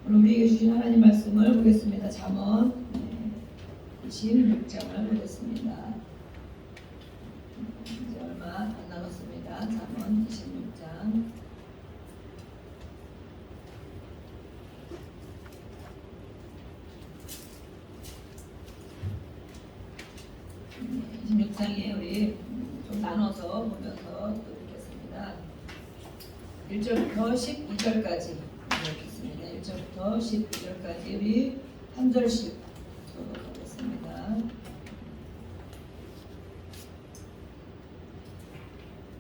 오늘 우리에게 주신 하나님 말씀을 보겠습니다. 잠언 26장을 보겠습니다. 이제 얼마 안 남았습니다. 잠언 26장. 네, 26장에 우리 좀 나눠서 보면서 또 읽겠습니다. 1절부터 12절까지 읽겠습니다. 1절부터 12절까지 우리 한 절씩 보겠습니다.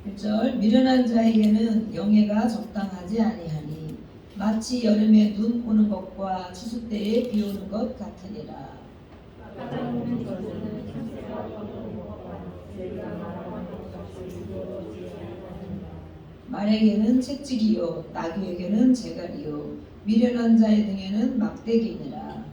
1절 미련한 자에게는 영예가 적당하지 아니하니 마치 여름에 눈 오는 것과 추수 때에 비 오는 것 같으니라. 말에게는 채찍이요 나귀에게는 재갈이요 미련한 자의 등에는 막대기니라.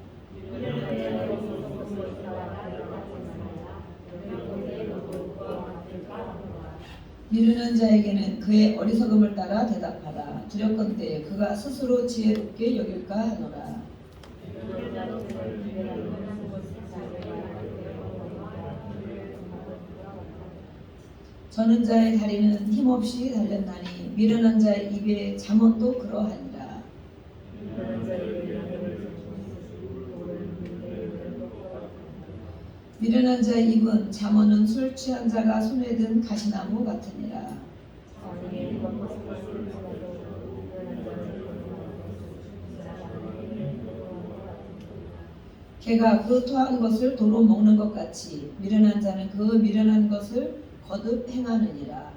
미련한 자에게는 그의 어리석음을 따라 대답하라. 두렵건대 그가 스스로 지혜롭게 여길까 하노라. 저는 자의 다리는 힘없이 달렸나니 미련한 자의 입에 잠언도 그러하니라. 미련한 자의 입은 잠언은 술 취한 자가 손에 든 가시나무 같으니라. 개가 그 토한 것을 도로 먹는 것 같이 미련한 자는 그 미련한 것을 거듭 행하느니라.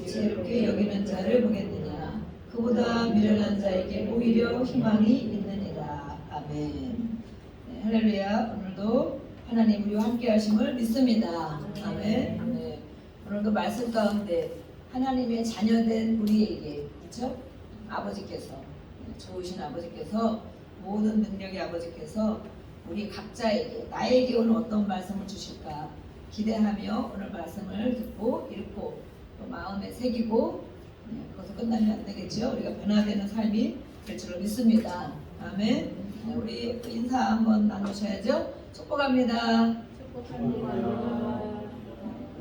지혜롭게 여기는 자를 보겠느냐. 그보다 미련한 자에게 오히려 희망이 있느니라. 아멘. 네, 할렐루야. 오늘도 하나님 우리와 함께 하심을 믿습니다. 아멘. 네, 오늘도 말씀 가운데 하나님의 자녀된 우리에게 그렇죠? 아버지께서 좋으신 아버지께서 모든 능력의 아버지께서 우리 각자에게 나에게 오늘 어떤 말씀을 주실까 기대하며 오늘 말씀을 듣고 읽고 또 마음에 새기고 거기서 끝나면 안 되겠죠. 우리가 변화되는 삶이 될 줄로 믿습니다. 아멘. 우리 인사 한번 나누셔야죠. 축복합니다. 축복합니다.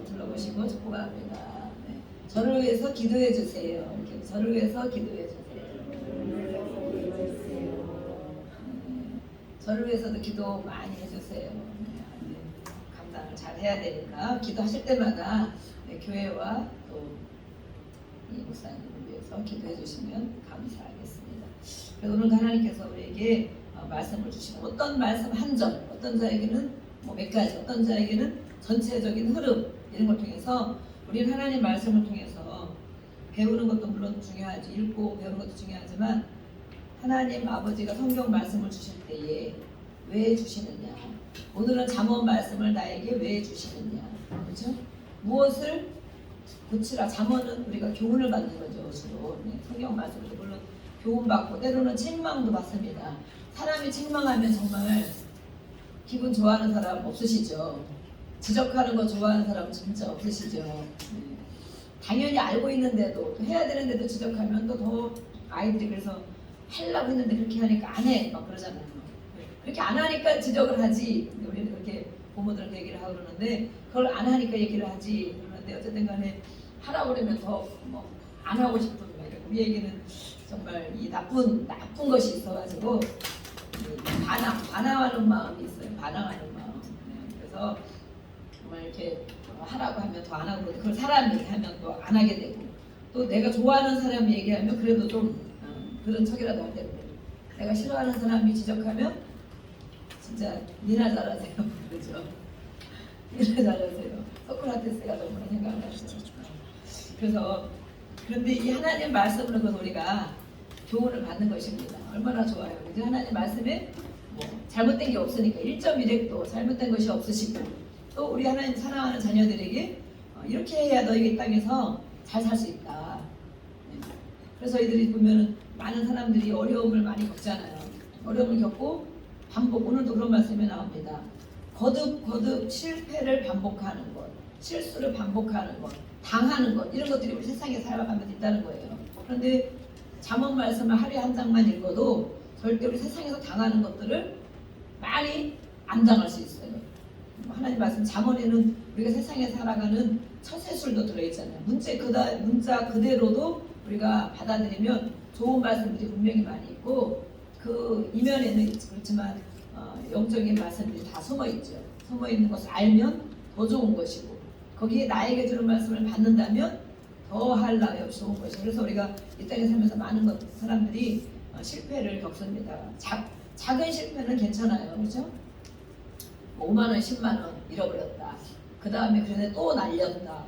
둘러보시고 축복합니다. 네. 저를 위해서 기도해 주세요. 이렇게 저를 위해서 기도해 주세요. 저를 위해서도 기도 많이 해주세요. 감당을 잘 해야 되니까 기도하실 때마다 교회와 또 이 목사님을 위해서 기도해 주시면 감사하겠습니다. 그래서 오늘 하나님께서 우리에게 말씀을 주시면 어떤 말씀 한 절, 어떤 자에게는 몇 가지, 어떤 자에게는 전체적인 흐름 이런 걸 통해서 우리는 하나님 말씀을 통해서 배우는 것도 물론 중요하지, 읽고 배우는 것도 중요하지만 하나님 아버지가 성경 말씀을 주실 때에 왜 주시느냐, 오늘은 잠언 말씀을 나에게 왜 주시느냐, 그렇죠? 무엇을 고치라. 잠언은 우리가 교훈을 받는 거죠. 주로 성경 말씀을 물론 교훈받고 때로는 책망도 받습니다. 사람이 책망하면 정말 기분 좋아하는 사람 없으시죠? 지적하는 거 좋아하는 사람 진짜 없으시죠? 당연히 알고 있는데도 또 해야 되는데도 지적하면 또 더 아이들이 그래서 하려고 했는데 그렇게 하니까 안 해 막 그러잖아요. 그렇게 안 하니까 지적을 하지. 우리는 그렇게 부모들한테 얘기를 하고 그러는데 그걸 안 하니까 얘기를 하지. 그런데 어쨌든 간에 하라고 그러면 더 안 하고 싶은 거예요. 우리에게는 정말 이 나쁜 것이 있어가지고 반항하는 마음이 있어요. 반항하는 마음. 그래서 정말 이렇게 하라고 하면 더 안 하고 그걸 사람이 하면 또 안 하게 되고 또 내가 좋아하는 사람이 얘기하면 그래도 좀 그런 척이라도 할 때도 내가 싫어하는 사람이 지적하면 진짜 니나 잘하세요. 그렇죠? 니나 잘하세요. 소크라테스가 너무나 생각나시죠. 그래서 그런데 이 하나님 말씀으로 그 우리가 교훈을 받는 것입니다. 얼마나 좋아요. 이제 하나님 말씀에 잘못된 게 없으니까 1.1핵도 잘못된 것이 없으시고 또 우리 하나님 사랑하는 자녀들에게 이렇게 해야 너희가 이 땅에서 잘 살 수 있다. 그래서 이들이 보면은 많은 사람들이 어려움을 많이 겪잖아요. 어려움을 겪고 반복, 오늘도 그런 말씀이 나옵니다. 거듭 실패를 반복하는 것, 실수를 반복하는 것, 당하는 것, 이런 것들이 우리 세상에 살아가면서 있다는 거예요. 그런데 잠언 말씀을 하루에 한 장만 읽어도 절대 우리 세상에서 당하는 것들을 많이 안 당할 수 있어요. 하나님 말씀 잠언에는 우리가 세상에 살아가는 처세술도 들어있잖아요. 문자 그대로도 우리가 받아들이면 좋은 말씀들이 분명히 많이 있고 그 이면에는 그렇지만 영적인 말씀들이 다 숨어있죠. 숨어있는 것을 알면 더 좋은 것이고 거기에 나에게 주는 말씀을 받는다면 더할 나위 없이 좋은 것이고 그래서 우리가 이 땅에 살면서 많은 사람들이 실패를 겪습니다. 작은 실패는 괜찮아요. 그렇죠? 5만 원, 10만 원 잃어버렸다. 그 다음에 그런데 또 날렸다.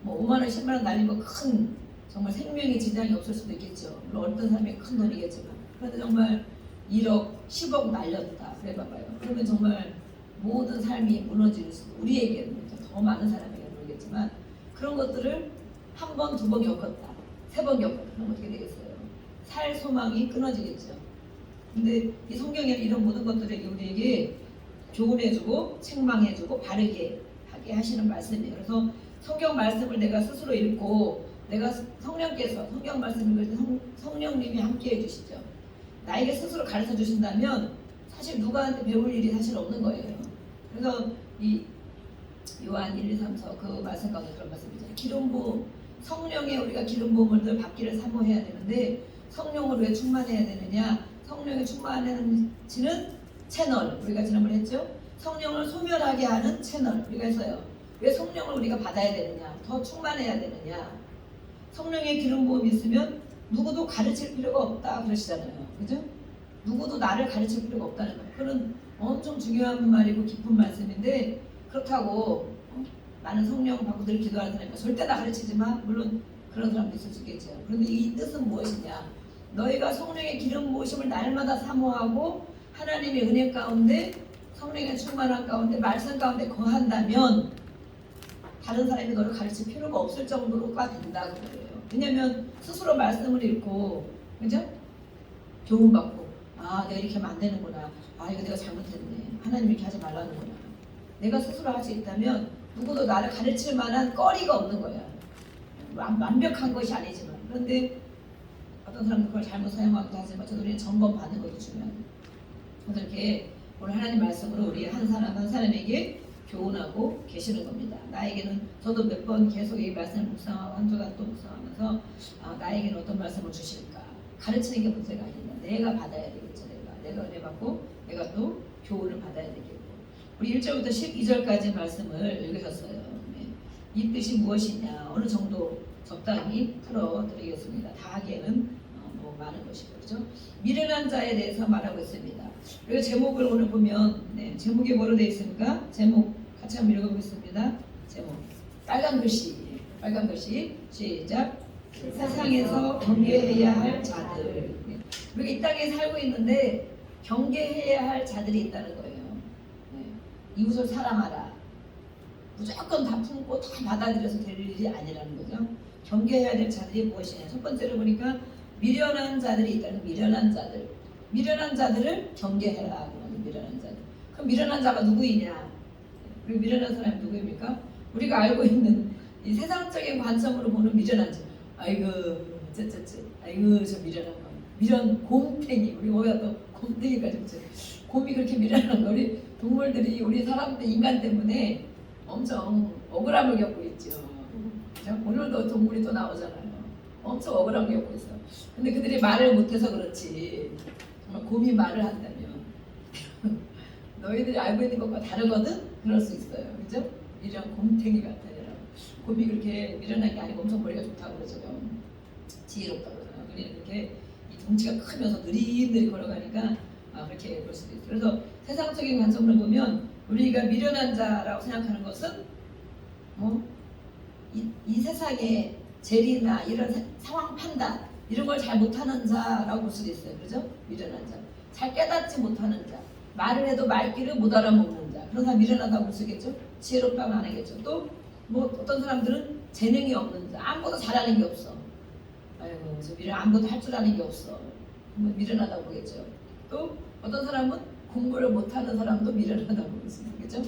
뭐 5만 원, 10만 원 날리고 큰 정말 생명의 지장이 없을 수도 있겠죠. 물론 어떤 사람이 큰 돈이겠지만 그런데 정말 1억, 10억 날렸다. 그래 봐봐요. 그러면 정말 모든 삶이 무너질 수 우리에게는 더 많은 사람에게는 모르겠지만 그런 것들을 한 번, 두 번 겪었다. 세 번 겪었다. 그럼 어떻게 되겠어요? 살 소망이 끊어지겠죠. 근데 이 성경에는 이런 모든 것들을 우리에게 교훈해주고 책망해주고 바르게 하게 하시는 말씀이에요. 그래서 성경 말씀을 내가 스스로 읽고 내가 성령께서 성경 말씀을 읽을 때 성령님이 함께 해주시죠. 나에게 스스로 가르쳐 주신다면 사실 누구한테 배울 일이 사실 없는 거예요. 그래서 이 요한 1, 2, 3, 4 그 말씀 가운데 그런 말씀이잖아요. 기름 부음, 성령의 우리가 기름 부음을 늘 받기를 사모해야 되는데 성령으로 왜 충만해야 되느냐? 성령에 충만해지는 채널 우리가 지난번에 했죠. 성령을 소멸하게 하는 채널 우리가 했어요. 왜 성령을 우리가 받아야 되느냐? 더 충만해야 되느냐? 성령의 기름 부음이 있으면 누구도 가르칠 필요가 없다 그러시잖아요. 그죠? 누구도 나를 가르칠 필요가 없다는 거예요. 그건 엄청 중요한 말이고 깊은 말씀인데 그렇다고 나는 성령 받고 늘 기도하는 사람이니까 절대 나 가르치지 마. 물론 그런 사람도 있을 수 있겠죠. 그런데 이 뜻은 무엇이냐? 너희가 성령의 기름 부으심을 날마다 사모하고 하나님의 은혜 가운데 성령의 충만한 가운데 말씀 가운데 거한다면 다른 사람이 너를 가르칠 필요가 없을 정도로가 된다고 그래요. 왜냐하면 스스로 말씀을 읽고 그죠? 교훈받고 아 내가 이렇게 하면 안 되는구나. 아 이거 내가 잘못했네. 하나님 이렇게 하지 말라는구나. 내가 스스로 할 수 있다면 누구도 나를 가르칠 만한 거리가 없는 거야. 완벽한 것이 아니지만 그런데 어떤 사람들 그걸 잘못 사용하기도 하지만 저도 우리는 점검받는 것도 중요합니다. 그래서 이렇게 오늘 하나님 말씀으로 우리 한 사람 한 사람에게 교훈하고 계시는 겁니다. 나에게는 저도 몇 번 계속 이 말씀을 묵상하고 한 주간 또 묵상하면서 나에게는 어떤 말씀을 주실까 가르치는 게 문제가 아니라 내가 받아야 되겠죠. 내가 은혜 받고 내가 또 교훈을 받아야 되겠고 우리 1절부터 12절까지 말씀을 읽으셨어요. 네. 이 뜻이 무엇이냐 어느 정도 적당히 풀어드리겠습니다. 다 하기에는 뭐 많은 것이고 그렇죠? 미련한 자에 대해서 말하고 있습니다. 그리고 제목을 오늘 보면 제목이 뭐로 되어 있습니까? 제목 같이 한번 읽어보겠습니다. 제목 빨간 글씨 시작. 세상에서 경계해야 할 자들. 우리가 이 땅에 살고 있는데 경계해야 할 자들이 있다는 거예요. 이웃을 사랑하라. 무조건 다 품고 다 받아들여서 될 일이 아니라는 거죠. 경계해야 될 자들이 무엇이냐. 첫 번째로 보니까 미련한 자들이 있다는 미련한 자들을 경계해라. 미련한 자들. 그럼 미련한 자가 누구이냐? 그리고 미련한 사람이 누구입니까? 우리가 알고 있는 이 세상적인 관점으로 보는 미련한 자. 아이고 아이고 저 미련한 거. 미련 곰탱이. 우리 오해가 또 곰탱이까지 붙여요. 곰이 그렇게 미련한 거. 우리 동물들이 우리 사람들 인간 때문에 엄청 억울함을 겪고 있죠. 그죠? 오늘도 동물이 또 나오잖아요. 엄청 억울함을 겪고 있어요. 근데 그들이 말을 못해서 그렇지. 정말 곰이 말을 한다면 너희들이 알고 있는 것과 다르거든? 그럴 수 있어요. 그죠? 미련 곰탱이 같아요. 곰이 그렇게 미련한 게 아니고 엄청 머리가 좋다고 그러죠. 지혜롭다고 그러잖아요. 이렇게 이 덩치가 크면서 느릿느릿 걸어가니까 그렇게 볼 수도 있어요. 그래서 세상적인 관점으로 보면 우리가 미련한 자라고 생각하는 것은 이 세상의 재리나 이런 상황 판단 이런 걸 잘 못하는 자라고 볼 수도 있어요. 그죠? 미련한 자. 잘 깨닫지 못하는 자. 말을 해도 말귀를 못 알아먹는 자. 그런 사람 미련하다고 볼 수 있겠죠? 지혜롭다고 안 하겠죠. 또 어떤 사람들은 재능이 없는 자. 아무것도 잘하는 게 없어. 아이고 저 아무것도 할 줄 아는 게 없어. 미련하다고 보겠죠. 또 어떤 사람은 공부를 못하는 사람도 미련하다고 볼 수 있겠죠.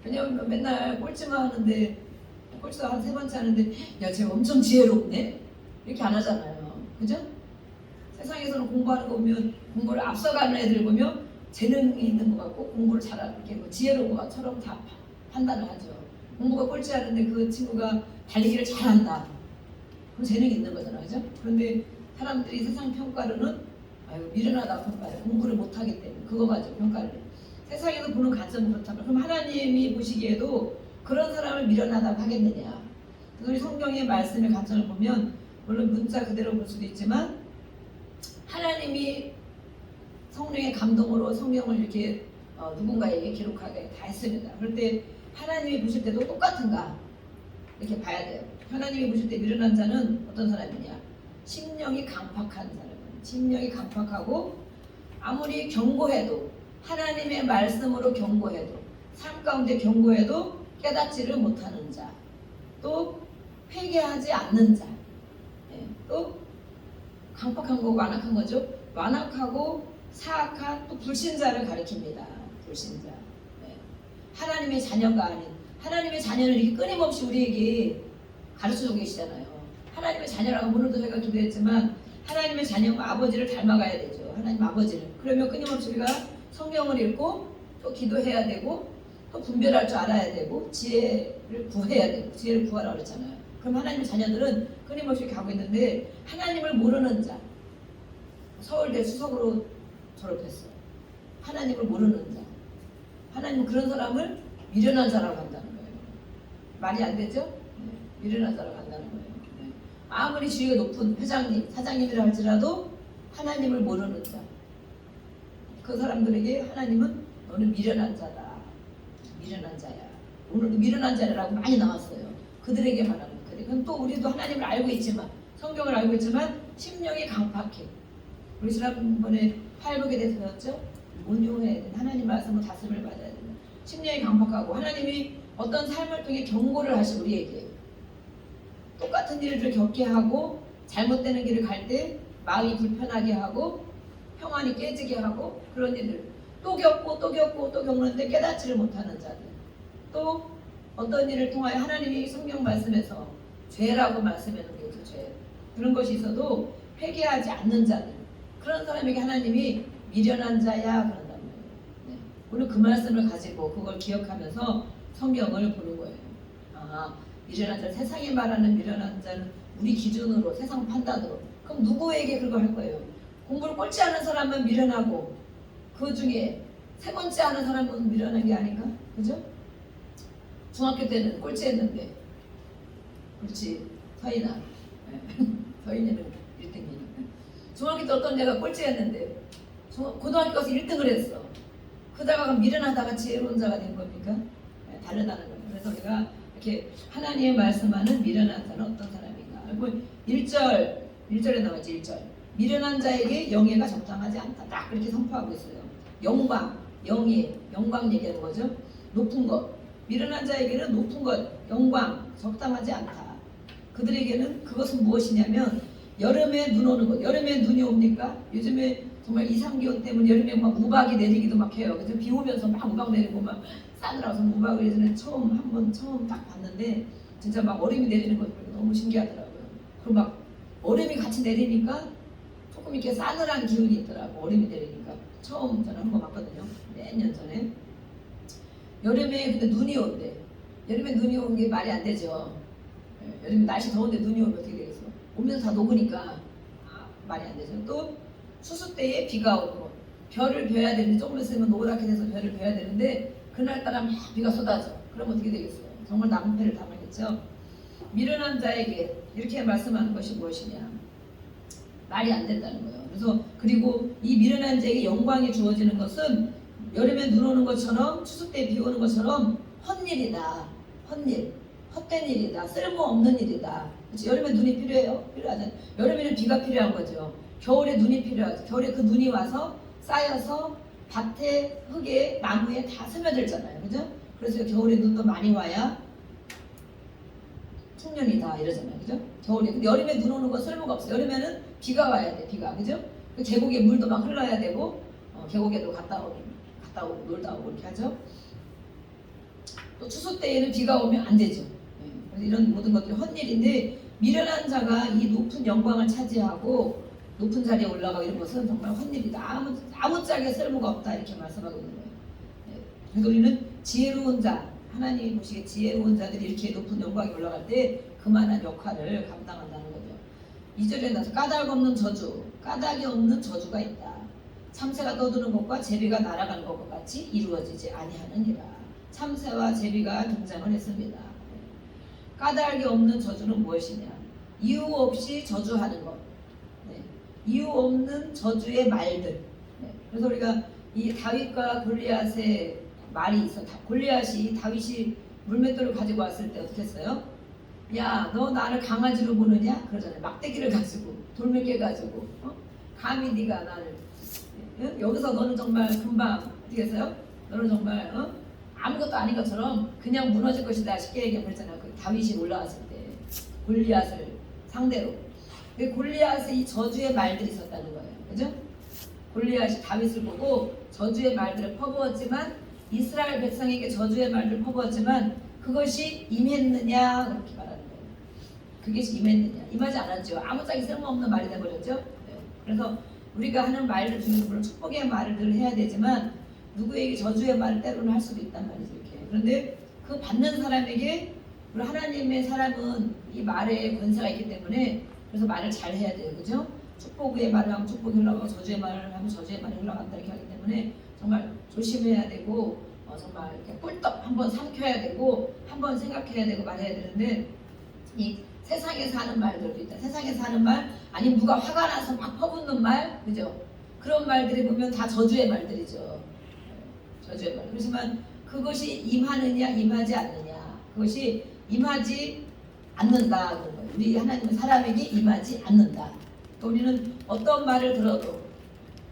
왜냐면 맨날 꼴찌만 하는데 꼴찌도 한 3번째 하는데 야 쟤 엄청 지혜롭네? 이렇게 안 하잖아요. 그죠? 세상에서는 공부하는 거 보면 공부를 앞서가는 애들 보면 재능이 있는 것 같고 공부를 잘하는 이렇게 뭐 지혜로운 것처럼 다 판단을 하죠. 공부가 꼴찌하는데 그 친구가 달리기를 잘한다. 그럼 재능이 있는 거잖아요, 그죠? 그런데 사람들이 세상 평가로는 아유 미련하다 평가해. 공부를 못하기 때문에 그거 가지고 평가를 해. 세상에서 보는 관점은 그렇다면 그럼 하나님이 보시기에도 그런 사람을 미련하다고 하겠느냐? 우리 성경의 말씀의 관점을 보면 물론 문자 그대로 볼 수도 있지만 하나님이 성령의 감동으로 성경을 이렇게 누군가에게 기록하게 다 했습니다. 그럴 때 하나님이 보실 때도 똑같은가 이렇게 봐야 돼요. 하나님이 보실 때 미련한 자는 어떤 사람이냐? 심령이 강팍한 사람. 심령이 강팍하고 아무리 경고해도 하나님의 말씀으로 경고해도 삶 가운데 경고해도 깨닫지를 못하는 자. 또 회개하지 않는 자. 또 강팍한 거고 완악한 거죠. 완악하고 사악한 또 불신자를 가리킵니다. 불신자. 하나님의 자녀가 아닌 하나님의 자녀를 이렇게 끊임없이 우리에게 가르쳐주고 계시잖아요. 하나님의 자녀라고 오늘도 제가 기도했지만 하나님의 자녀가 아버지를 닮아가야 되죠. 하나님 아버지를. 그러면 끊임없이 우리가 성경을 읽고 또 기도해야 되고 또 분별할 줄 알아야 되고 지혜를 구해야 되고 지혜를 구하라고 그랬잖아요. 그럼 하나님의 자녀들은 끊임없이 가고 있는데 하나님을 모르는 자 서울대 수석으로 졸업했어요. 하나님을 모르는 자 하나님은 그런 사람을 미련한 자라고 한다는 거예요. 말이 안 되죠? 미련한 자라고 한다는 거예요. 아무리 지위가 높은 회장님, 사장님이라 할지라도 하나님을 모르는 자. 그 사람들에게 하나님은 너는 미련한 자다. 미련한 자야. 오늘도 미련한 자라고 많이 나왔어요. 그들에게 말하는 거예요. 그럼 또 우리도 하나님을 알고 있지만 성경을 알고 있지만 심령이 강팍해. 우리 지난번에 팔복에 대해서 배웠죠? 온유해야 돼. 하나님 말씀으로 다스림을 받아야 된다. 심령이 강팍하고 하나님이 어떤 삶을 통해 경고를 하시 우리에게 똑같은 일을 겪게 하고 잘못되는 길을 갈 때 마음이 불편하게 하고 평안이 깨지게 하고 그런 일을 또 겪고 또 겪고 또 겪는데 깨닫지를 못하는 자들 또 어떤 일을 통하여 하나님이 성경 말씀에서 죄라고 말씀해 놓은 게 죄 그런 것이 있어도 회개하지 않는 자들 그런 사람에게 하나님이 미련한 자야 그런단 말이에요. 오늘 그 말씀을 가지고 그걸 기억하면서 성경을 보는 거예요. 미련한 자, 세상이 말하는 미련한 자는 우리 기준으로 세상 판단으로 그럼 누구에게 그걸 할 거예요? 공부를 꼴찌 하는 사람은 미련하고 그 중에 세 번째 하는 사람은 미련한 게 아닌가? 그죠? 중학교 때는 꼴찌 했는데 그렇지 서인아 서인이는 1등이니까 중학교 때 어떤 애가 꼴찌 했는데 고등학교 가서 1등을 했어. 그러다가 미련하다가 지혜로운 자가 된 겁니까? 다르다는 거예요. 그래서 우리가 이렇게 하나님의 말씀하는 미련한 자는 어떤 사람인가? 그리고 1절에 나왔지 1절. 미련한 자에게 영예가 적당하지 않다. 딱 그렇게 선포하고 있어요. 영광, 영예, 영광 얘기하는 거죠. 높은 것. 미련한 자에게는 높은 것, 영광, 적당하지 않다. 그들에게는 그것은 무엇이냐면 여름에 눈 오는 것. 여름에 눈이 옵니까? 요즘에 정말 이상기온 때문에 여름에 막 우박이 내리기도 막 해요. 그래서 비 오면서 막 우박 내리고 막 싸늘해서 우박을 예전에 처음 딱 봤는데 진짜 막 얼음이 내리는 거 너무 신기하더라고요. 그리고 막 얼음이 같이 내리니까 조금 이렇게 싸늘한 기운이 있더라고. 얼음이 내리니까 처음 저는 한번 봤거든요. 몇 년 전에. 여름에 근데 눈이 온대. 여름에 눈이 오는 게 말이 안 되죠. 여름에 날씨 더운데 눈이 오면 어떻게 되겠어? 오면서 다 녹으니까 말이 안 되죠. 또 수수 때에 비가 오고 별을 벼야 되는데 조금 있으면 노랗게 돼서 별을 벼야 되는데 그날따라 막 비가 쏟아져. 그럼 어떻게 되겠어요? 정말 낭패를 당하겠죠. 미련한 자에게 이렇게 말씀하는 것이 무엇이냐? 말이 안 된다는 거예요. 그래서 그리고 이 미련한 자에게 영광이 주어지는 것은 여름에 눈 오는 것처럼 추수 때 비 오는 것처럼 헛일이다. 헛일, 헛된 일이다. 쓸모없는 일이다. 그렇지? 여름에 눈이 필요해요? 필요하잖아요. 여름에는 비가 필요한 거죠. 겨울에 눈이 필요하죠. 겨울에 그 눈이 와서 쌓여서 밭에, 흙에, 나무에 다 스며들잖아요. 그죠? 그래서 겨울에 눈도 많이 와야 풍년이다 이러잖아요. 그죠? 겨울에. 근데 여름에 눈 오는 건 쓸모가 없어요. 여름에는 비가 와야 돼. 비가. 그죠? 그 계곡에 물도 막 흘러야 되고 계곡에도 갔다 오고 놀다 오고 이렇게 하죠. 또 추수 때에는 비가 오면 안 되죠. 그래서 이런 모든 것들이 헛일인데 미련한 자가 이 높은 영광을 차지하고 높은 자리에 올라가고 이런 것은 정말 헛일이다. 아무짝에 쓸모가 없다 이렇게 말씀하고 있는 거예요. 그래서 우리는 지혜로운 자, 하나님이 보시기에 지혜로운 자들이 이렇게 높은 영광에 올라갈 때 그만한 역할을 감당한다는 거죠. 2절에 나서 까닭 없는 저주, 까닭이 없는 저주가 있다. 참새가 떠드는 것과 제비가 날아가는 것과 같이 이루어지지 아니하느니라. 참새와 제비가 등장을 했습니다. 까닭이 없는 저주는 무엇이냐? 이유 없이 저주하는 것. 이유 없는 저주의 말들. 그래서 우리가 이 다윗과 골리앗의 말이 있어. 골리앗이 다윗이 물맷돌을 가지고 왔을 때 어떻게 했어요? 야, 너 나를 강아지로 보느냐? 그러잖아요. 막대기를 가지고 돌멩이 개 가지고 감히 네가 나를 여기서 너는 정말 금방 어떻게 했어요? 너는 정말 아무것도 아닌 것처럼 그냥 무너질 것이다 쉽게 얘기했잖아요. 그 다윗이 올라왔을 때 골리앗을 상대로 그 골리앗의 이 저주의 말들이 있었다는 거예요. 그죠? 골리앗이 다윗을 보고 저주의 말들을 퍼부었지만 이스라엘 백성에게 저주의 말들을 퍼부었지만 그것이 임했느냐 그렇게 말하는 거예요. 그것이 임했느냐 임하지 않았죠. 아무짝에 쓸모없는 말이 돼버렸죠. 그래서 우리가 하는 말들 중에서 물론 축복의 말을 늘 해야 되지만 누구에게 저주의 말을 때로는 할 수도 있단 말이죠. 이렇게. 그런데 그 받는 사람에게 우리 하나님의 사람은 이 말에 권세가 있기 때문에 그래서 말을 잘 해야 돼요. 그죠? 축복의 말을 하면 축복이 흘러가고 저주의 말을 하면 저주의 말이 흘러간다 이렇게 하기 때문에 정말 조심해야 되고 정말 이렇게 꿀떡 한번 삼켜야 되고 한번 생각해야 되고 말해야 되는데 이 세상에서 하는 말들도 있다. 세상에서 하는 말 아니면 누가 화가 나서 막 퍼붓는 말 그죠? 그런 말들이 보면 다 저주의 말들이죠. 저주의 말. 그렇지만 그것이 임하느냐 임하지 않느냐 그것이 임하지 않는다 그런 거예요. 우리 하나님은 사람에게 임하지 않는다. 우리는 어떤 말을 들어도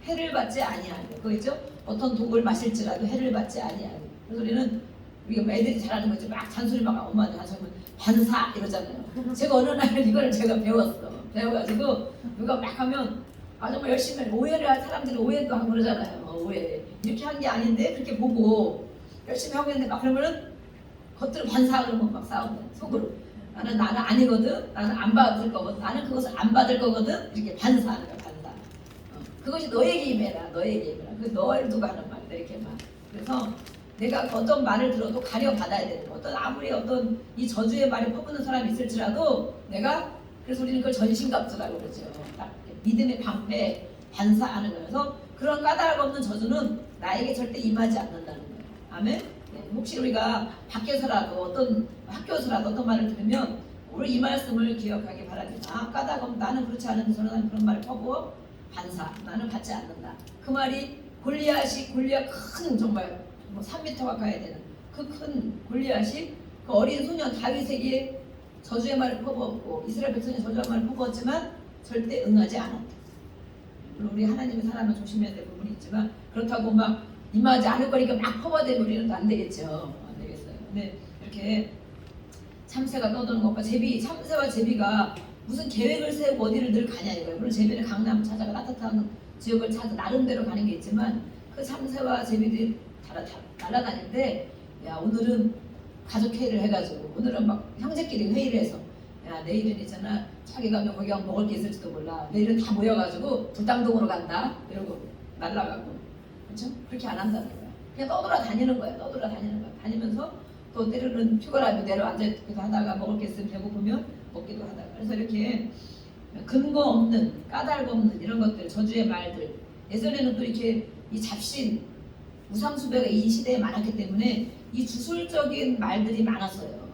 해를 받지 아니하는 거죠. 어떤 독을 마실지라도 해를 받지 아니하는. 그래서 우리는 우리가 애들이 잘하는 거죠. 막 잔소리 막 엄마한테 잔소리 반사 이러잖아요. 제가 어느 날 이걸 제가 배웠어. 배워가지고 누가 막 하면 정말 열심히 오해를 할 사람들이 오해도 하고 그러잖아요. 오해 이렇게 한 게 아닌데 그렇게 보고 열심히 하고 있는데 막 그러면은 겉으로 반사하고 막 싸우는 속으로 나는 아니거든. 나는 안 받을 거거든. 나는 그것을 안 받을 거거든. 이렇게 반사하는 거야. 반사. 그것이 너에게 임해라. 너에게 임해라. 그 너를 누가 하는 말이다. 이렇게 말. 그래서 내가 어떤 말을 들어도 가려 받아야 되는 거. 아무리 어떤 이 저주의 말이 퍼붓는 사람이 있을지라도 내가 그래서 우리는 그걸 전신갑주라고 그러죠. 믿음의 방패 반사하는 거예요. 그래서 그런 까닭 없는 저주는 나에게 절대 임하지 않는다는 거예요. 아멘. 혹시 우리가 밖에서라도 어떤 학교에서라도 어떤 말을 들으면 우리 이 말씀을 기억하기 바랍니다. 까닭 없는 나는 그렇지 않은데 저는 그런 말을 퍼부어 반사 나는 받지 않는다. 그 말이 골리앗 큰 정말 3m 가까이 되는 그 큰 골리앗이 그 어린 소년 다윗에게 저주의 말을 퍼부었고 이스라엘 백성이 저주의 말을 퍼부었지만 절대 응하지 않았다. 물론 우리 하나님의 사람은 조심해야 될 부분이 있지만 그렇다고 막 임하지 않을 거니까 막 퍼부어대면 우리는 안 되겠죠. 안 되겠어요. 근데 이렇게 참새가 떠드는 것과 참새와 제비가 무슨 계획을 세우고 어디를 늘 가냐 이거예요. 물론 제비는 강남 찾아가 따뜻한 지역을 찾아 나름대로 가는 게 있지만 그 참새와 제비들이 날아다니는데 야 오늘은 가족 회의를 해가지고 오늘은 막 형제끼리 회의를 해서 야 내일은 있잖아 자기 가면 거기 가면 먹을 게 있을지도 몰라 내일은 다 모여가지고 불당동으로 간다 이러고 날아가고 그렇죠? 그렇게 안 한다는 거야. 그냥 떠돌아다니는 거야. 떠돌아다니는 거야. 다니면서 또 때로는 피곤하면 내려 앉아있기도 하다가 먹을 게 있으면 배고프면 먹기도 하다가 그래서 이렇게 근거 없는 까닭 없는 이런 것들 저주의 말들 예전에는 또 이렇게 이 잡신 우상숭배가 이 시대에 많았기 때문에 이 주술적인 말들이 많았어요.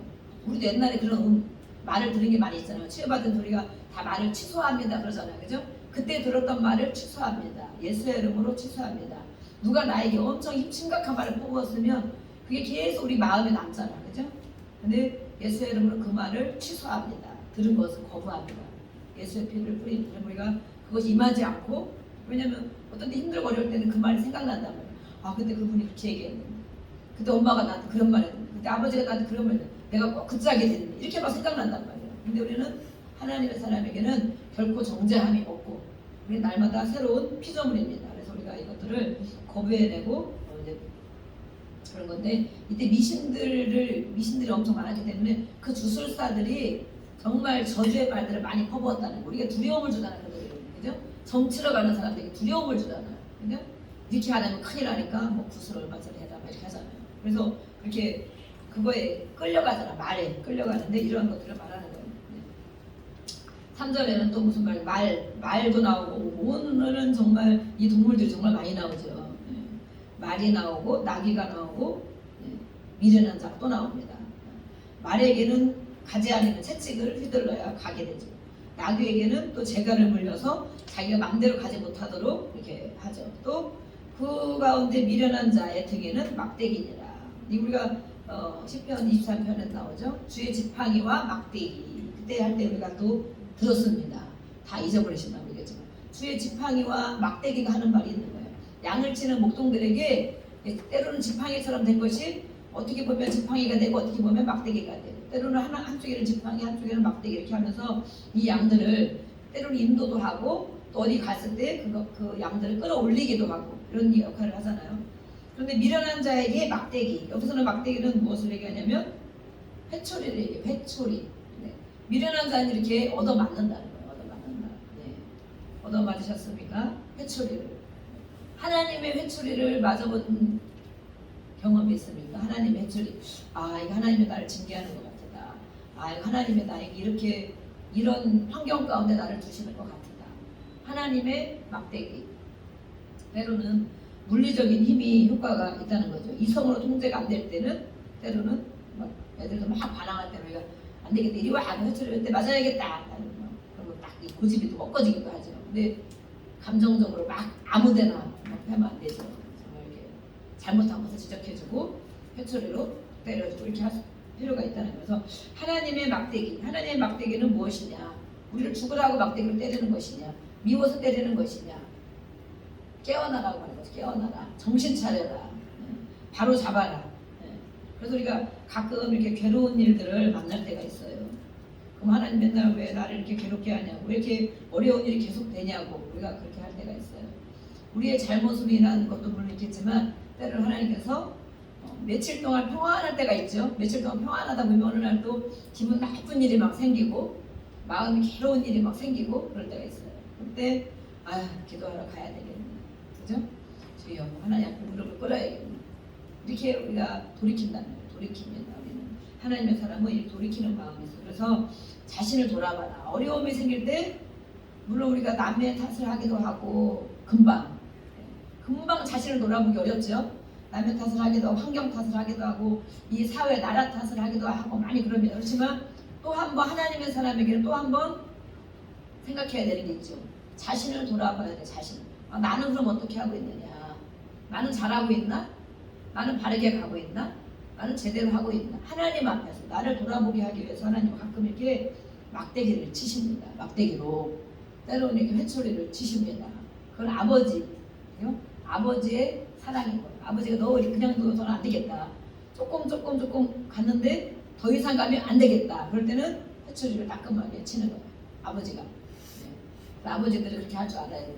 우리도 옛날에 그런 말을 들은 게 많이 있잖아요. 치유받은 소리가 다 말을 취소합니다 그러잖아요. 그죠? 그때 들었던 말을 취소합니다. 예수의 이름으로 취소합니다. 누가 나에게 엄청 심각한 말을 퍼부었으면 그게 계속 우리 마음에 남잖아. 그죠? 근데 예수의 이름으로 그 말을 취소합니다. 들은 것을 거부합니다. 예수의 피를 뿌린 우리가 그것이 임하지 않고 왜냐면 어떤 데 힘들고 어려울 때는 그 말이 생각난단 말이야. 그때 그분이 그렇게 얘기했는데 그때 엄마가 나한테 그런 말 했는데 그때 아버지가 나한테 그런 말 했는데 내가 꼭 그짜게 됐는데 이렇게 막 생각난단 말이야. 근데 우리는 하나님의 사람에게는 결코 정죄함이 없고 우리 날마다 새로운 피조물입니다. 그래서 우리가 이것들을 거부해내고 이제 그런 건데 이때 미신들이 엄청 많았기 때문에 그 주술사들이 정말 저주의 말들을 많이 퍼부었다는 거. 우리가 두려움을 주잖아요. 그죠? 정치러 가는 사람들에게 두려움을 주잖아요. 그죠? 이렇게 안 하면 큰일 나니까 뭐 구슬 얼마짜리 해라 이렇게 하잖아요. 그래서 그렇게 그거에 끌려가잖아. 말에 끌려가는데 이런 것들을 말하는 거예요. 3절에는 또 무슨 말도 나오고 오늘은 정말 이 동물들이 정말 많이 나오죠. 말이 나오고 나귀가 나오고 미련한 자가 또 나옵니다. 말에게는 가지 아니면 채찍을 휘둘러야 가게 되죠. 나귀에게는 또 재갈을 물려서 자기가 마음대로 가지 못하도록 이렇게 하죠. 또 그 가운데 미련한 자의 등에는 막대기니라. 우리가 시편 23편에 나오죠. 주의 지팡이와 막대기. 그때 할 때 우리가 또 들었습니다. 다 잊어버리시나 모르겠지만 주의 지팡이와 막대기가 하는 말이 있는 거예요. 양을 치는 목동들에게 때로는 지팡이처럼 된 것이 어떻게 보면 지팡이가 되고 어떻게 보면 막대기가 되고 때로는 한쪽에는 지팡이 한쪽에는 막대기 이렇게 하면서 이 양들을 때로는 인도도 하고 또 어디 갔을 때 그 양들을 끌어올리기도 하고 이런 역할을 하잖아요. 그런데 미련한 자에게 막대기, 여기서는 막대기는 무엇을 얘기하냐면 회초리를 얘기해요. 회초리. 네. 미련한 자는 이렇게 얻어맞는다는 거예요. 얻어맞는다. 네. 얻어맞으셨습니까? 회초리를. 하나님의 회초리를 맞아본 경험이 있습니까? 하나님의 회초리. 아, 이거 하나님이 나를 징계하는 것 같다. 아, 이거 하나님이 나에게 이렇게 이런 환경 가운데 나를 두시는 것 같다. 하나님의 막대기. 때로는 물리적인 힘이 효과가 있다는 거죠. 이성으로 통제가 안 될 때는 때로는 막 애들도 막 반항할 때는 우리가 안 되겠다. 이리 와. 회초리 때 맞아야겠다. 그리고 딱 고집이 또 꺾어지기도 하죠. 근데 감정적으로 막 아무데나 막 하면 안 되죠. 정말 이렇게 잘못한 것을 지적해주고 회초리로 때려주고 이렇게 할 필요가 있다는 거죠. 하나님의 막대기는 무엇이냐? 우리를 죽으라고 막대기로 때리는 것이냐? 미워서 때리는 것이냐? 깨어나라고 하는 거죠. 깨어나라. 정신 차려라. 바로 잡아라. 그래서 우리가 가끔 이렇게 괴로운 일들을 만날 때가 있어요. 그럼 하나님 맨날 왜 나를 이렇게 괴롭게 하냐고, 왜 이렇게 어려운 일이 계속 되냐고 우리가 그렇게 할 때가 있어요. 우리의 잘못으로 인한 것도 물론 있겠지만 때로는 하나님께서 며칠 동안 평안할 때가 있죠. 며칠 동안 평안하다 보면 어느 날 또 기분 나쁜 일이 막 생기고 마음이 괴로운 일이 막 생기고 그럴 때가 있어요. 그때 기도하러 가야 되겠네. 그죠? 주여 하나님 앞에 무릎을 꿇어야겠네. 이렇게 우리가 돌이킨다는 거예요. 돌이킵니다. 우리는 하나님의 사람은 이렇게 돌이키는 마음이 있어요. 그래서 자신을 돌아봐라. 어려움이 생길 때 물론 우리가 남의 탓을 하기도 하고 금방 자신을 돌아보기 어렵죠. 남의 탓을 하기도 하고 환경 탓을 하기도 하고 이 사회 나라 탓을 하기도 하고 많이 그럽니다. 그렇지만 또 한 번 하나님의 사람에게는 또 한 번 생각해야 되는 게 있죠. 자신을 돌아봐야 돼. 자신. 나는 그럼 어떻게 하고 있느냐? 나는 잘하고 있나? 나는 바르게 가고 있나? 나는 제대로 하고 있나? 하나님 앞에서 나를 돌아보게 하기 위해서 하나님은 가끔 이렇게 막대기를 치십니다. 막대기로 때로는 이렇게 회초리를 치십니다. 그건 아버지의 사랑인 거예요. 아버지가 너 그냥 둬서는 안 되겠다. 조금 갔는데 더 이상 가면 안 되겠다. 그럴 때는 회초리를 따끔하게 치는 거예요. 아버지가. 아버지들이 그렇게 할 줄 알아야 돼요.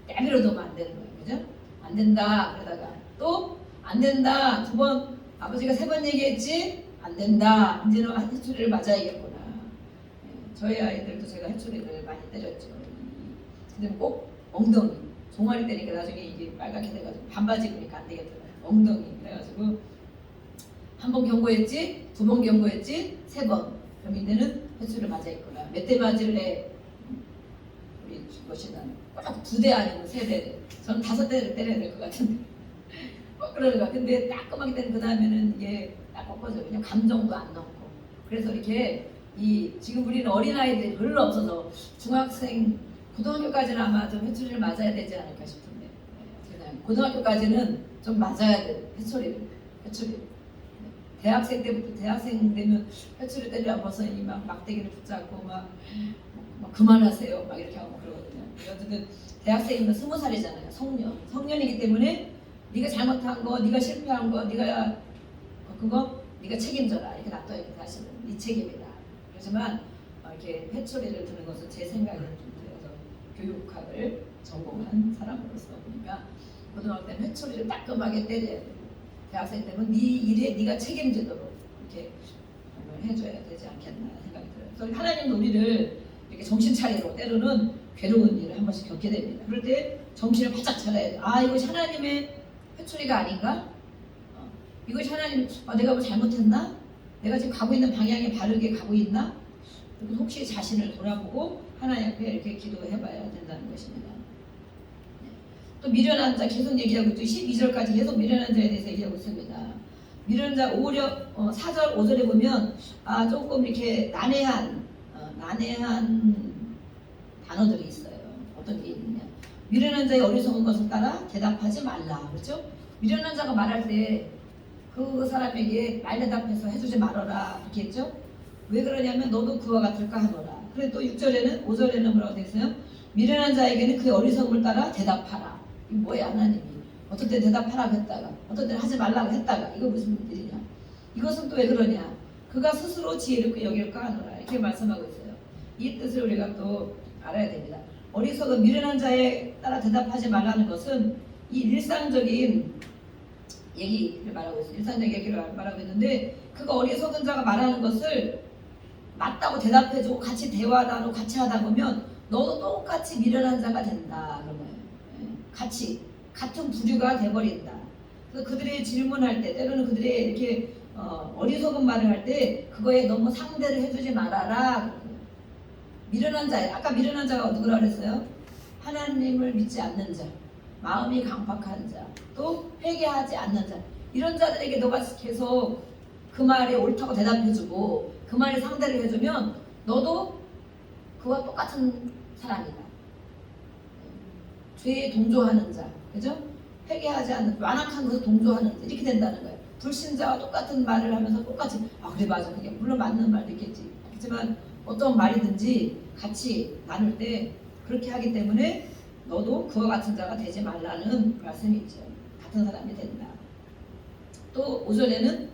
때밀어 두면 안 되는 거예요. 그죠? 안 된다. 그러다가 또 안 된다. 2번 아버지가 3번 얘기했지? 안 된다. 이제는 회초리를 맞아야겠구나. 저희 아이들도 제가 회초리를 많이 때렸죠. 근데 꼭 엉덩이. 종아리 때리니까 나중에 이게 빨갛게 돼가지고 반바지 입으니까 안 되겠더라고요. 엉덩이. 그래가지고 1번 경고했지? 2번 경고했지? 3번. 그럼 이제는 회초리를 맞아야겠구나. 몇 대 맞을래? 우리 것이는 꼭 2대 아니면 3대. 저는 5대를 때려야 될 것 같은데. 그러니까 근데 따끔하게 때는 그 다음에는 이게 딱 꺾어져. 그냥 감정도 안 넣고. 그래서 이렇게 지금 우리는 어린 아이들이 별로 없어서 중학생, 고등학교까지는 아마 좀 회초리를 맞아야 되지 않을까 싶은데. 고등학교까지는 좀 맞아야 돼. 회초리. 대학생 때부터 대학생 되면 회초리 때려 벌써 막 막대기를 붙잡고 막 그만하세요. 막 이렇게 하고 그러거든요. 어쨌든 대학생이면 20살이잖아요. 성년이기 때문에 네가 잘못한 거, 네가 실패한 거, 네가 책임져라. 이렇게 놔둬야 돼. 사실은 네 책임이다. 그렇지만 이렇게 회초리를 드는 것은 제 생각에는 좀 그래서 교육학을 전공한 사람으로서 보니까 고등학교 때는 회초리를 따끔하게 때려야 되고 대학생 때는 네 일에 네가 책임지도록 이렇게 해줘야 되지 않겠나 생각이 들어요. 그래서 하나님도 우리를 이렇게 정신 차리고 때로는 괴로운 일을 한 번씩 겪게 됩니다. 그럴 때 정신을 바짝 차려야 돼요. 아, 이것이 하나님의 회초리가 아닌가? 이것이 하나님, 내가 뭐 잘못했나? 내가 지금 가고 있는 방향에 바르게 가고 있나? 혹시 자신을 돌아보고 하나님 앞에 이렇게 기도해봐야 된다는 것입니다. 또 미련한 자 계속 얘기하고 있죠. 12절까지 계속 미련한 자에 대해서 얘기하고 있습니다. 미련한 자 오히려 4절 5절에 보면 조금 이렇게 난해한 단어들이 있어요. 어떤 게 있느냐? 미련한 자의 어리석은 것을 따라 대답하지 말라. 그렇죠? 미련한 자가 말할 때 그 사람에게 말대답해서 해주지 말아라. 이렇게 했죠? 왜 그러냐면 너도 그와 같을까 하노라. 그래 또 6절에는 5절에는 뭐라고 되어 있어요? 미련한 자에게는 그의 어리석음을 따라 대답하라. 이거 뭐야 하나님이? 어떨 때 대답하라고 했다가 어떨 때 하지 말라고 했다가 이거 무슨 일이냐? 이것은 또 왜 그러냐? 그가 스스로 지혜롭게 여길까 하노라. 이렇게 말씀하고 있어요. 이 뜻을 우리가 또 알아야 됩니다. 어리석은 미련한 자에 따라 대답하지 말라는 것은 이 일상적인 얘기를 말하고 있어요. 일상적인 얘기를 말하고 있는데 그가 어리석은 자가 말하는 것을 맞다고 대답해주고 같이 대화를 하고 같이 하다 보면 너도 똑같이 미련한 자가 된다. 그러면 같이 같은 부류가 돼버린다. 그래서 그들이 질문할 때 때로는 그들이 이렇게 어리석은 말을 할 때 그거에 너무 상대를 해주지 말아라. 미련한 자, 아까 미련한 자가 누구라 그랬어요? 하나님을 믿지 않는 자, 마음이 강팍한 자, 또 회개하지 않는 자. 이런 자들에게 너가 계속 그 말에 옳다고 대답해주고 그 말에 상대를 해주면 너도 그와 똑같은 사람이다. 죄에 동조하는 자, 그죠? 회개하지 않는, 완악한 것에 동조하는 자, 이렇게 된다는 거예요. 불신자와 똑같은 말을 하면서 똑같이 그래 맞아, 그게 물론 맞는 말도 있겠지. 하지만 어떤 말이든지 같이 나눌 때 그렇게 하기 때문에 너도 그와 같은 자가 되지 말라는 말씀이 있죠. 같은 사람이 된다. 또 5절에는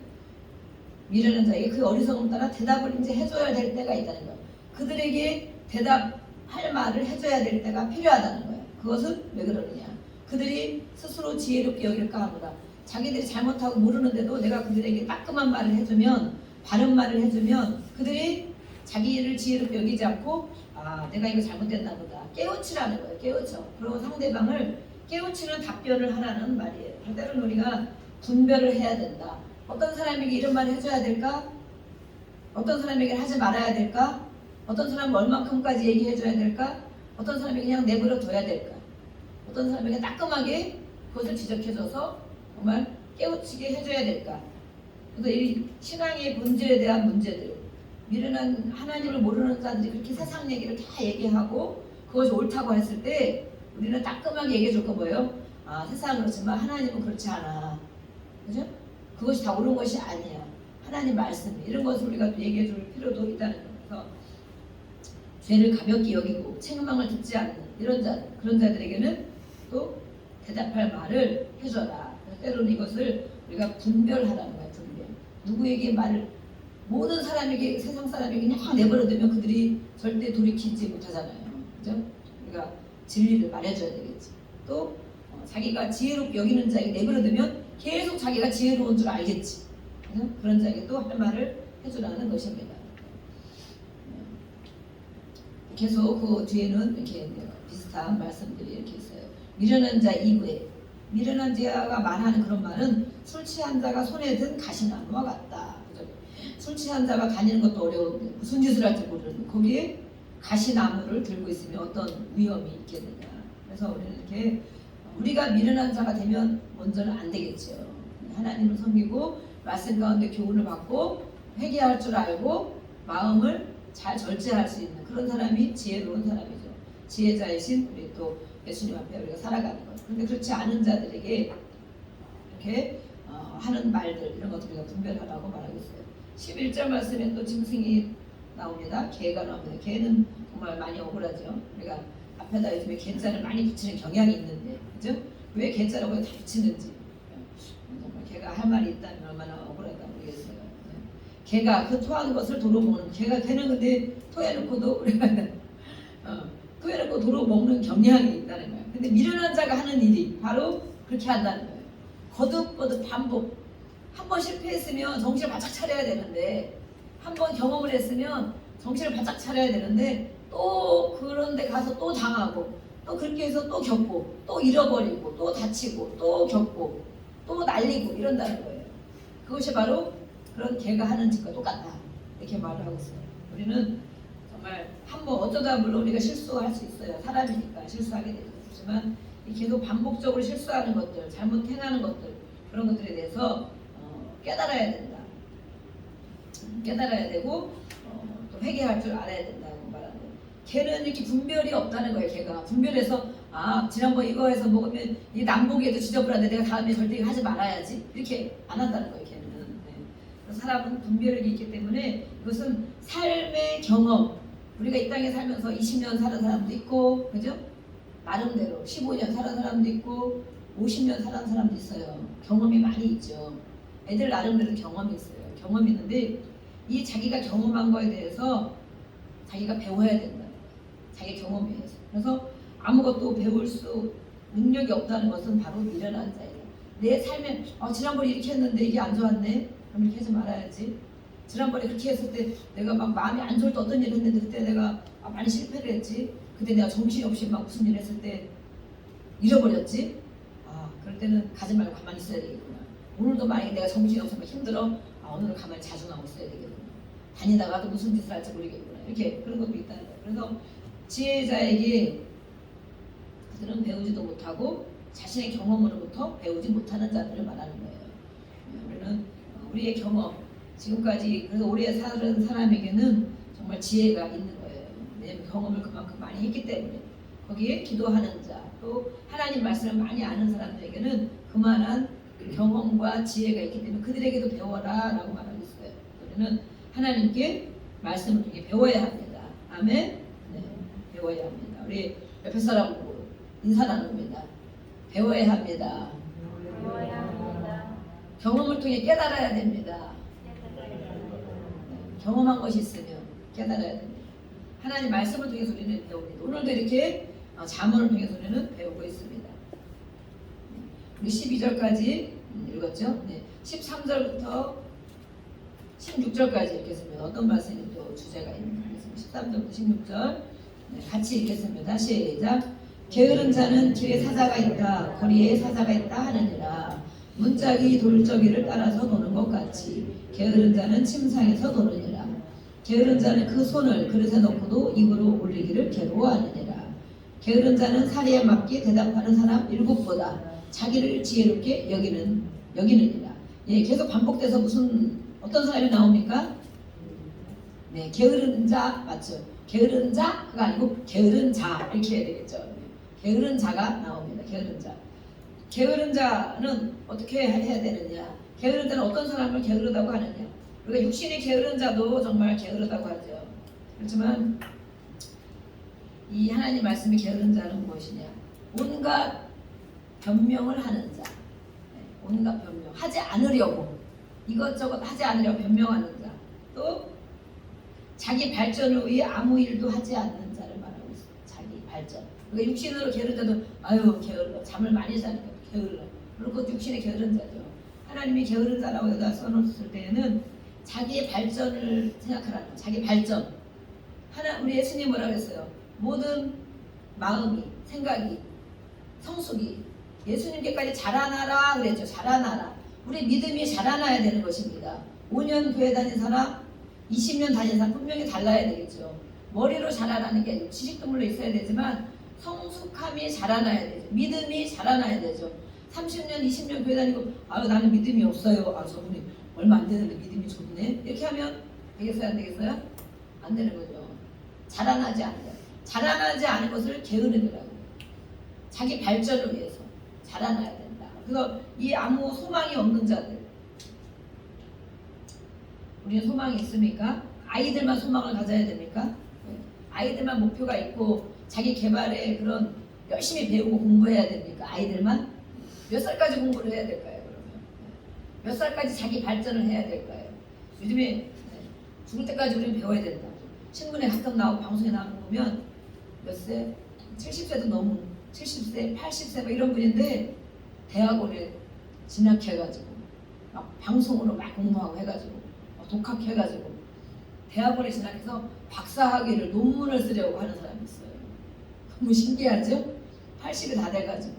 미련한 자에게 그 어리석음 따라 대답을 이제 해줘야 될 때가 있다는 거예요. 그들에게 대답할 말을 해줘야 될 때가 필요하다는 거예요. 그것은 왜 그러느냐? 그들이 스스로 지혜롭게 여길까 하보다 자기들이 잘못하고 모르는데도 내가 그들에게 따끔한 말을 해주면, 바른 말을 해주면 그들이 자기를 지혜롭게 여기지 않고 내가 이거 잘못됐나 보다 깨우치라는 거예요. 깨우쳐. 그리고 상대방을 깨우치는 답변을 하라는 말이에요. 때로는 우리가 분별을 해야 된다. 어떤 사람에게 이런 말을 해줘야 될까? 어떤 사람에게 하지 말아야 될까? 어떤 사람은 얼만큼까지 얘기해줘야 될까? 어떤 사람에게 그냥 내버려 둬야 될까? 어떤 사람에게 따끔하게 그것을 지적해줘서 정말 깨우치게 해줘야 될까? 그래서 이 신앙의 본질에 대한 문제들, 미련한 하나님을 모르는 자들이 그렇게 세상 얘기를 다 얘기하고 그것이 옳다고 했을 때 우리는 따끔하게 얘기해 줄 거 뭐예요? 세상은 그렇지만 하나님은 그렇지 않아. 그죠? 그것이 다 옳은 것이 아니야. 하나님 말씀 이런 것을 우리가 또 얘기해 줄 필요도 있다는 거예요. 죄를 가볍게 여기고 책망을 듣지 않는 이런 자, 그런 자들에게는 또 대답할 말을 해줘라. 때로는 이것을 우리가 분별하라는 거야. 분별. 누구에게 말을 모든 사람에게 세상 사람에게 그냥 내버려두면 그들이 절대 돌이키지 못하잖아요. 그죠? 우리가 진리를 말해줘야 되겠지. 또 자기가 지혜롭게 여기는 자에게 내버려두면 계속 자기가 지혜로운 줄 알겠지. 그죠? 그런 자에게 또 할 말을 해주라는 것입니다. 계속 그 뒤에는 이렇게 비슷한 말씀들이 이렇게 있어요. 미련한 자 이후에 미련한 자가 말하는 그런 말은 술 취한 자가 손에 든 가시나무와 같다. 그죠? 술 취한 자가 다니는 것도 어려운데 무슨 짓을 할지 모르는데 거기에 가시나무를 들고 있으면 어떤 위험이 있겠느냐. 그래서 우리는 이렇게 우리가 미련한 자가 되면 먼저는 안 되겠죠. 하나님을 섬기고 말씀 가운데 교훈을 받고 회개할 줄 알고 마음을 잘 절제할 수 있는 그런 사람이 지혜로운 사람이죠. 지혜자이신 우리 또 예수님 앞에 우리가 살아가는 것. 그런데 그렇지 않은 자들에게 이렇게 하는 말들 이런 것들 우리가 분별하라고 말하고 있어요. 11절 말씀에 또 짐승이 나옵니다. 개가 나옵니다. 개는 정말 많이 억울하죠. 우리가 앞에다 요즘에 개자를 많이 붙이는 경향이 있는데, 그죠? 왜 개자라고 다 붙이는지 정말 개가 할 말이 있다면 얼마나 억울할까 모르겠어요. 개가 그 토하는 것을 도로 먹는 개는 근데 토해놓고도 우리가 토해놓고 도로 먹는 경향이 있다는 거예요. 근데 미련한 자가 하는 일이 바로 그렇게 한다는 거예요. 거듭거듭 반복. 한 번 실패했으면 정신을 바짝 차려야 되는데 한 번 경험을 했으면 정신을 바짝 차려야 되는데 또 그런데 가서 또 당하고 또 그렇게 해서 또 겪고 또 잃어버리고 또 다치고 또 겪고 또 날리고 이런다는 거예요. 그것이 바로 그런 개가 하는 짓과 똑같다 이렇게 말을 하고 있어요. 우리는 정말 한번 어쩌다 물론 우리가 실수할 수 있어요. 사람이니까 실수하게 되지만 계속 반복적으로 실수하는 것들, 잘못 행하는 것들 그런 것들에 대해서 깨달아야 된다. 깨달아야 되고 또 회개할 줄 알아야 된다고 말하는 거예요. 걔는 이렇게 분별이 없다는 거예요. 걔가 분별해서 지난번 이거 해서 먹으면 이 남보기에도 지저분한데 내가 다음에 절대 하지 말아야지 이렇게 안 한다는 거예요. 걔는. 네. 사람은 분별력이 있기 때문에 이것은 삶의 경험. 우리가 이 땅에 살면서 20년 사는 사람도 있고, 그죠? 나름대로 15년 사는 사람도 있고, 50년 사는 사람도 있어요. 경험이 많이 있죠. 애들 나름대로 경험이 있어요. 경험이 있는데 이 자기가 경험한 거에 대해서 자기가 배워야 된다. 자기 경험에 의해서. 그래서 아무것도 배울 수 능력이 없다는 것은 바로 미련한 자예요. 내 삶에 지난번에 이렇게 했는데 이게 안 좋았네. 그럼 이렇게 하지 말아야지. 지난번에 그렇게 했을 때 내가 막 마음이 안 좋을 때 어떤 일을 했는데 그때 내가 많이 실패를 했지. 그때 내가 정신없이 막 무슨 일을 했을 때 잃어버렸지. 그럴 때는 가지 말고 가만히 있어야 되겠구나. 오늘도 만약에 내가 정신이 없어서 힘들어. 오늘은 가만히 자중하고 있어야 되겠구나. 다니다가도 무슨 짓을 할지 모르겠구나. 이렇게 그런 것도 있다는 거예요. 그래서 지혜자에게 그들은 배우지도 못하고 자신의 경험으로부터 배우지 못하는 자들을 말하는 거예요. 우리는 우리의 경험, 지금까지 그래서 오래 사는 사람에게는 정말 지혜가 있는 거예요. 내 경험을 그만큼 많이 했기 때문에 거기에 기도하는 자, 또 하나님 말씀을 많이 아는 사람들에게는 그만한 경험과 지혜가 있기 때문에 그들에게도 배워라 라고 말하고 있어요. 우리는 하나님께 말씀을 통해 배워야 합니다. 아멘. 네, 배워야 합니다. 우리 옆에 사람으로 인사 나눕니다. 배워야 합니다. 배워야 합니다. 경험을 통해 깨달아야 됩니다. 경험한 것이 있으면 깨달아야 됩니다. 하나님 말씀을 통해서 우리는 배웁니다. 오늘도 이렇게 잠언을 통해서 우리는 배우고 있습니다. 우리 12절까지 읽었죠? 네. 13절부터 16절까지 읽겠습니다. 어떤 말씀이 또 주제가 있는지 13절부터 16절 같이 읽겠습니다. 시작. 게으른 자는 길에 사자가 있다, 거리에 사자가 있다 하느니라. 문짝이 돌적이를 따라서 도는 것 같이 게으른 자는 침상에서 도느니라. 게으른 자는 그 손을 그릇에 넣고도 입으로 올리기를 괴로워하느니라. 게으른 자는 사리에 맞게 대답하는 사람 7보다 자기를 지혜롭게 여기느니라. 예, 계속 반복돼서 어떤 사람이 나옵니까? 네, 게으른 자 맞죠? 게으른 자가 아니고 게으른 자 이렇게 해야 되겠죠. 게으른 자가 나옵니다. 게으른 자. 게으른 자는 어떻게 해야 되느냐? 게으른 자는 어떤 사람을 게으르다고 하느냐? 우리가 육신의 게으른 자도 정말 게으르다고 하죠. 그렇지만 이 하나님 말씀이 게으른 자는 무엇이냐? 온갖 변명을 하는 자. 온갖 변명. 하지 않으려고. 이것저것 하지 않으려고 변명하는 자. 또 자기 발전을 위해 아무 일도 하지 않는 자를 말하고 있어요. 자기 발전. 그러니까 육신으로 게으른 자도 게을러. 잠을 많이 자니까 게을러. 그런 것도 육신의 게으른 자죠. 하나님이 게으른 자라고 여기다 써놓았을 때에는 자기의 발전을 생각하라는 거예요. 자기 발전. 우리 예수님 뭐라 그랬어요? 모든 마음이, 생각이, 성숙이 예수님께까지 자라나라 그랬죠. 자라나라. 우리 믿음이 자라나야 되는 것입니다. 5년 교회 다닌 사람, 20년 다닌 사람 분명히 달라야 되겠죠. 머리로 자라나는 게 아니고 지식도 물론 있어야 되지만 성숙함이 자라나야 되죠. 믿음이 자라나야 되죠. 30년, 20년 교회 다니고 나는 믿음이 없어요. 저분이 얼마 안 되는데 믿음이 좋네. 이렇게 하면 되겠어요? 안 되겠어요? 안 되는 거죠. 자라나지 않아요. 자라나지 않은 것을 게으름이라고. 자기 발전을 위해서 자라나야 된다. 그래서 이 아무 소망이 없는 자들, 우리는 소망이 있습니까? 아이들만 소망을 가져야 됩니까? 아이들만 목표가 있고 자기 개발에 그런 열심히 배우고 공부해야 됩니까? 아이들만? 몇 살까지 공부를 해야 될까요? 그러면 몇 살까지 자기 발전을 해야 될까요? 요즘에 죽을 때까지 우리는 배워야 된다. 신문에 가끔 나오고 방송에 나오는 거 보면 몇 세? 70세도 넘은 70세, 80세 막 이런 분인데 대학원에 진학해가지고 막 방송으로 막 공부하고 해가지고 독학해가지고 대학원에 진학해서 박사학위를 논문을 쓰려고 하는 사람이 있어요. 너무 신기하죠? 80이 다 돼가지고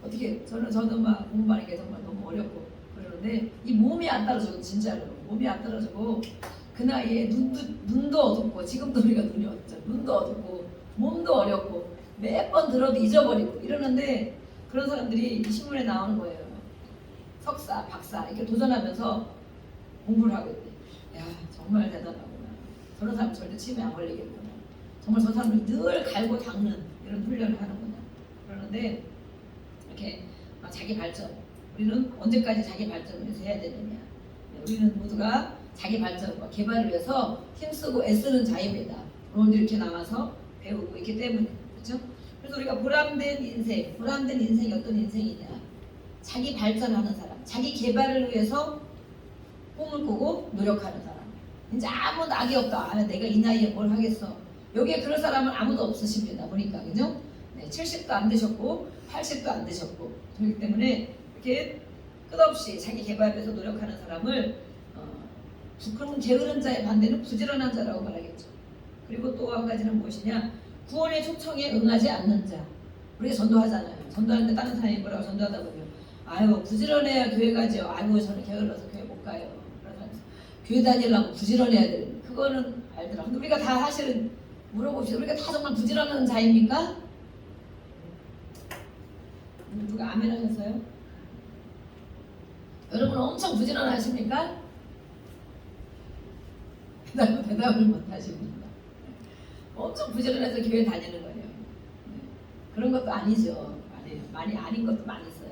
어떻게 저도 막 공부하는 게 정말 너무 어렵고 그러는데 이 몸이 안 따라주고 진짜로 몸이 안 따라주고 그 나이에 눈도 어둡고 지금도 우리가 눈이 어둡죠. 눈도 어둡고 몸도 어렵고 매번 들어도 잊어버리고 이러는데 그런 사람들이 이 신문에 나오는 거예요. 석사, 박사 이렇게 도전하면서 공부를 하고 있대. 야 정말 대단하구나. 저런 사람 절대 치매 안 걸리겠구나. 정말 저 사람을 늘 갈고 닦는 이런 훈련을 하는구나. 그러는데 이렇게 자기 발전. 우리는 언제까지 자기 발전을 위해서 해야 되느냐. 우리는 모두가 자기 발전과 개발을 위해서 힘쓰고 애쓰는 자입니다. 오늘 이렇게 나와서 배우고 있기 때문에 그렇죠? 그래서 우리가 보람된 인생이 어떤 인생이냐? 자기 발전하는 사람, 자기 개발을 위해서 꿈을 꾸고 노력하는 사람. 이제 아무 낙이 없다. 내가 이 나이에 뭘 하겠어? 여기에 그럴 사람은 아무도 없으십니다. 보니까 그죠? 네, 70도 안 되셨고 80도 안 되셨고 그렇기 때문에 이렇게 끝없이 자기 개발을 위해서 노력하는 사람을 그런 게으른 자의 반대는 부지런한 자라고 말하겠죠. 그리고 또 한 가지는 무엇이냐? 구원의 초청에 응하지 않는 자. 우리가 전도하잖아요. 전도하는데 다른 사람이 뭐라고 전도하다 보면 아유 부지런해야 교회 가죠. 아유 저는 게을러서 교회 못 가요. 그러면서 교회 다니려면 부지런해야 되는 그거는 알더라. 근데 우리가 다 사실은 물어봅시다. 우리가 다 정말 부지런한 자입니까? 누가 아멘 하셨어요? 여러분 엄청 부지런하십니까? 대답을 못 하십니다. 엄청 부지런해서 교회 다니는 거예요. 그런 것도 아니죠. 많이 아닌 것도 많이 있어요.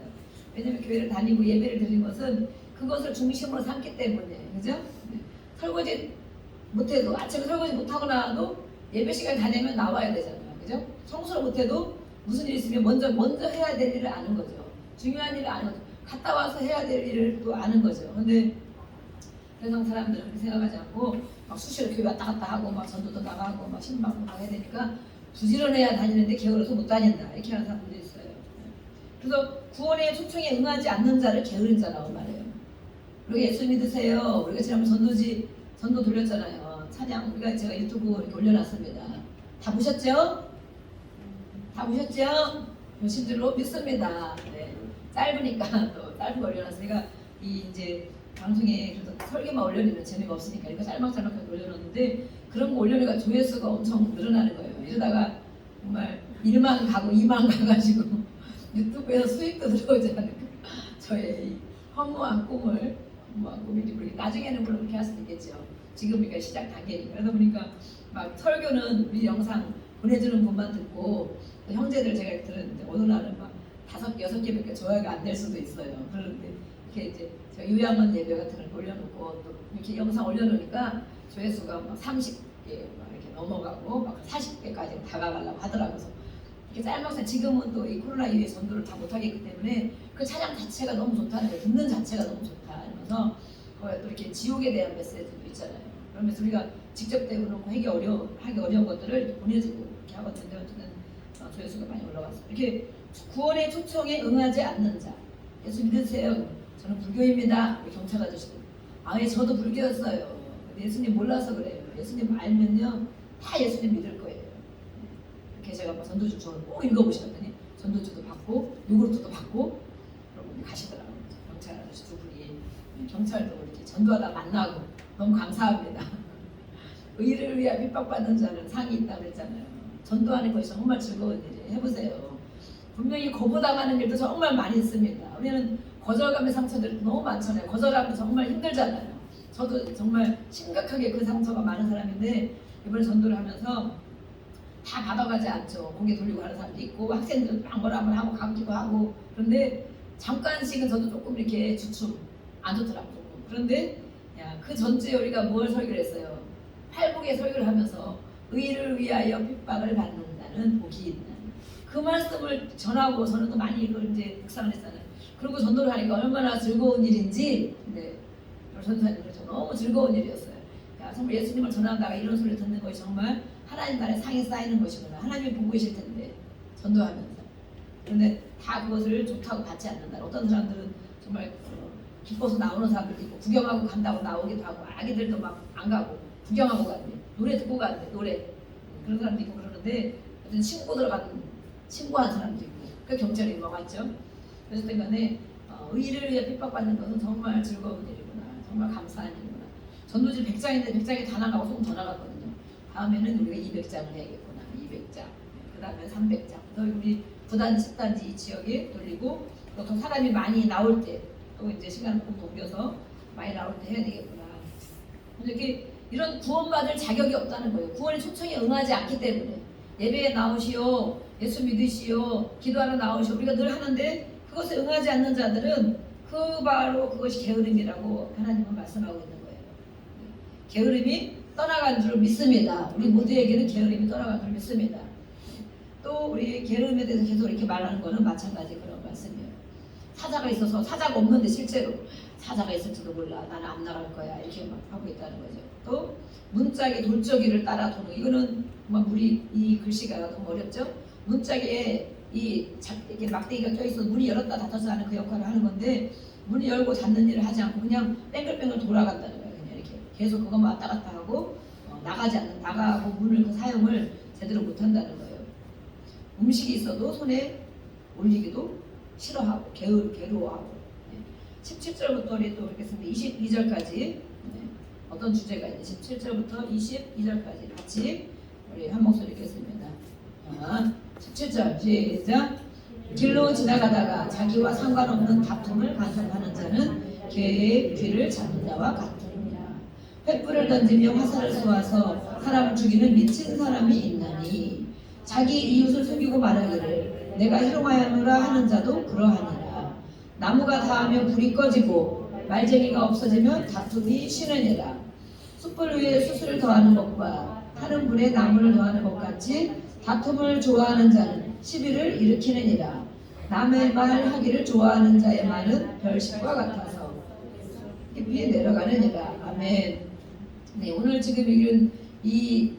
왜냐하면 교회를 다니고 예배를 드리는 것은 그것을 중심으로 삼기 때문에 그죠? 설거지 못해도 아침에 설거지 못하거나도 예배 시간 다 되면 나와야 되잖아요. 그죠? 청소를 못해도 무슨 일 있으면 먼저 해야 될 일을 아는 거죠. 중요한 일을 아는 거죠. 갔다 와서 해야 될 일을 또 아는 거죠. 근데 세상 사람들은 그렇게 생각하지 않고 막 수시로 교회 왔다 갔다 하고 막 전도도 나가고 막 신방도 가야 되니까 부지런해야 다니는데 게을러서 못 다닌다 이렇게 하는 사람들이 있어요. 그래서 구원의 초청에 응하지 않는 자를 게으른 자라고 말해요. 우리가 예수 믿으세요. 우리가 지난번 전도 돌렸잖아요. 찬양 우리가 제가 유튜브 이렇게 올려놨습니다. 다 보셨죠? 다 보셨죠? 보신 줄로 믿습니다. 네. 짧으니까 또 짧은 거 올려놨으니까 이제 방송에 그래도 설교만 올려놓으면 재미가 없으니까 이거 짤막짤막하게 올려놓는데 그런 거 올려놓으니까 조회수가 엄청 늘어나는 거예요. 이러다가 정말 1만 가고 2만 가가지고 유튜브에서 수익도 들어오지 않을까. 저의 허무한 꿈이 우리 나중에는 물론 그렇게 할 수도 있겠죠. 지금 우리가 시작 단계니까. 그러다 보니까 막 설교는 우리 영상 보내주는 분만 듣고 형제들 제가 들었는데 어느 날은 막 5개, 6개밖에 조회가 안 될 수도 있어요. 그런데 이렇게 이제 제가 요양원 예배 같은 걸 올려놓고 또 이렇게 영상 올려놓으니까 조회수가 막 30개 막 이렇게 넘어가고 막 40개까지 다가가려고 하더라고요. 그래서 이렇게 짤막짤 지금은 또 이 코로나 이후에 전도를 다 못하겠기 때문에 그 찬양 자체가 너무 좋다는 거예요. 듣는 자체가 너무 좋다 이러면서 거기에 또 이렇게 지옥에 대한 메시지도 있잖아요. 그러면서 우리가 직접 대우놓고 하기 어려운 것들을 이렇게 보내주고 이렇게 하거든요. 저는 조회수가 많이 올라갔어요. 이렇게 구원의 초청에 응하지 않는 자. 예수 믿으세요. 저는 불교입니다. 경찰 아저씨도. 예, 저도 불교였어요. 예수님 몰라서 그래요. 예수님 알면요, 다 예수님 믿을 거예요. 이렇게 제가 뭐 전도주 저를 꼭 읽어보시더니 전도주도 받고 요구르트도 받고 그러고 가시더라고요. 경찰 아저씨 두 분이 경찰도 이렇게 전도하다 만나고 너무 감사합니다. 의를 위하여 핍박받는 자는 상이 있다고 그랬잖아요. 전도하는 것이 정말 즐거운 일이에요. 해보세요. 분명히 거부당하는 일도 정말 많이 있습니다. 우리는 거절감의 상처들도 너무 많잖아요. 거절하면 정말 힘들잖아요. 저도 정말 심각하게 그 상처가 많은 사람인데 이번에 전도를 하면서 다 받아가지 않죠. 고개 돌리고 하는 사람도 있고 학생들은 방거람을 하고 감기도 하고 그런데 잠깐씩은 저도 조금 이렇게 주춤 안 좋더라고요. 그런데 그 전주에 우리가 뭘 설교를 했어요. 팔복의 설교를 하면서 의를 위하여 핍박을 받는다는 복이 있는 그 말씀을 전하고 저는 또 많이 이걸 이제 묵상을 했잖아요. 그리고 전도를 하니까 얼마나 즐거운 일인지 전사님 그렇죠. 너무 즐거운 일이었어요. 정말 예수님을 전하다가 이런 소리를 듣는 것이 정말 하나님 나라에 상이 쌓이는 것이구나. 하나님이 보고 계실 텐데 전도하면서 그런데 다 그것을 좋다고 받지 않는다. 어떤 사람들은 정말 기뻐서 나오는 사람들도 있고 구경하고 간다고 나오기도 하고 아기들도 막 안 가고 구경하고 가는데 노래 듣고 간대. 노래 그런 사람도 있고 그러는데 어떤 신고한 사람도 있고 그 경찰이 와갔죠. 그래서 때문에 의를 위해 핍박받는 것은 정말 즐거운 일이구나. 정말 감사한 일이구나. 전도지 100장인데 100장이 다 나가고 조금 더 나갔거든요. 다음에는 우리가 200장을 해야겠구나. 200장. 그 다음에 300장. 그래서 우리 9단지, 10단지 이 지역에 돌리고 또 더 사람이 많이 나올 때 또 이제 시간을 좀 넘겨서 많이 나올 때 해야 되겠구나. 이렇게 이런 구원받을 자격이 없다는 거예요. 구원의 초청에 응하지 않기 때문에 예배에 나오시오, 예수 믿으시오, 기도하러 나오시오 우리가 늘 하는데 그것에 응하지 않는 자들은 바로 그것이 게으름이라고 하나님은 말씀하고 있는 거예요. 게으름이 떠나간 줄 믿습니다. 우리 모두에게는 게으름이 떠나간 줄 믿습니다. 또 우리 게으름에 대해서 계속 이렇게 말하는 거는 마찬가지 그런 말씀이에요. 사자가 있어서 사자가 없는데 실제로 사자가 있을지도 몰라. 나는 안 나갈 거야. 이렇게 막 하고 있다는 거죠. 또 문짝이 돌저기를 따라 도는 이거는 우리 이 글씨가 너무 어렵죠. 문짝에 이렇게 막대기가 껴있어 문이 열었다 닫았다 하는 그 역할을 하는 건데 문이 열고 닫는 일을 하지 않고 그냥 뺑글뺑글 돌아간다는 거예요. 그냥 이렇게 계속 그것만 왔다 갔다 하고 나가고 문을 그 사용을 제대로 못한다는 거예요. 음식이 있어도 손에 올리기도 싫어하고 괴로워하고 17절부터 우리 또 읽겠습니다. 22절까지 어떤 주제가 있는지 17절부터 22절까지 같이 우리 한 목소리 읽겠습니다. 17절 시작. 길로 지나가다가 자기와 상관없는 다툼을 간섭하는 자는 개의 귀를 잡는 자와 같으니라. 횃불을 던지며 화살을 쏘아서 사람을 죽이는 미친 사람이 있나니 자기 이웃을 속이고 말하기를 내가 희롱하였노라 하는 자도 그러하니라. 나무가 닿으면 불이 꺼지고 말쟁이가 없어지면 다툼이 쉬느니라. 숯불 위에 숯을 더하는 것과 타는 불에 나무를 더하는 것 같이 다툼을 좋아하는 자는 시비를 일으키느니라. 남의 말 하기를 좋아하는 자의 말은 별식과 같아서 깊이 내려가느니라. 아멘. 네, 오늘 지금 읽은 이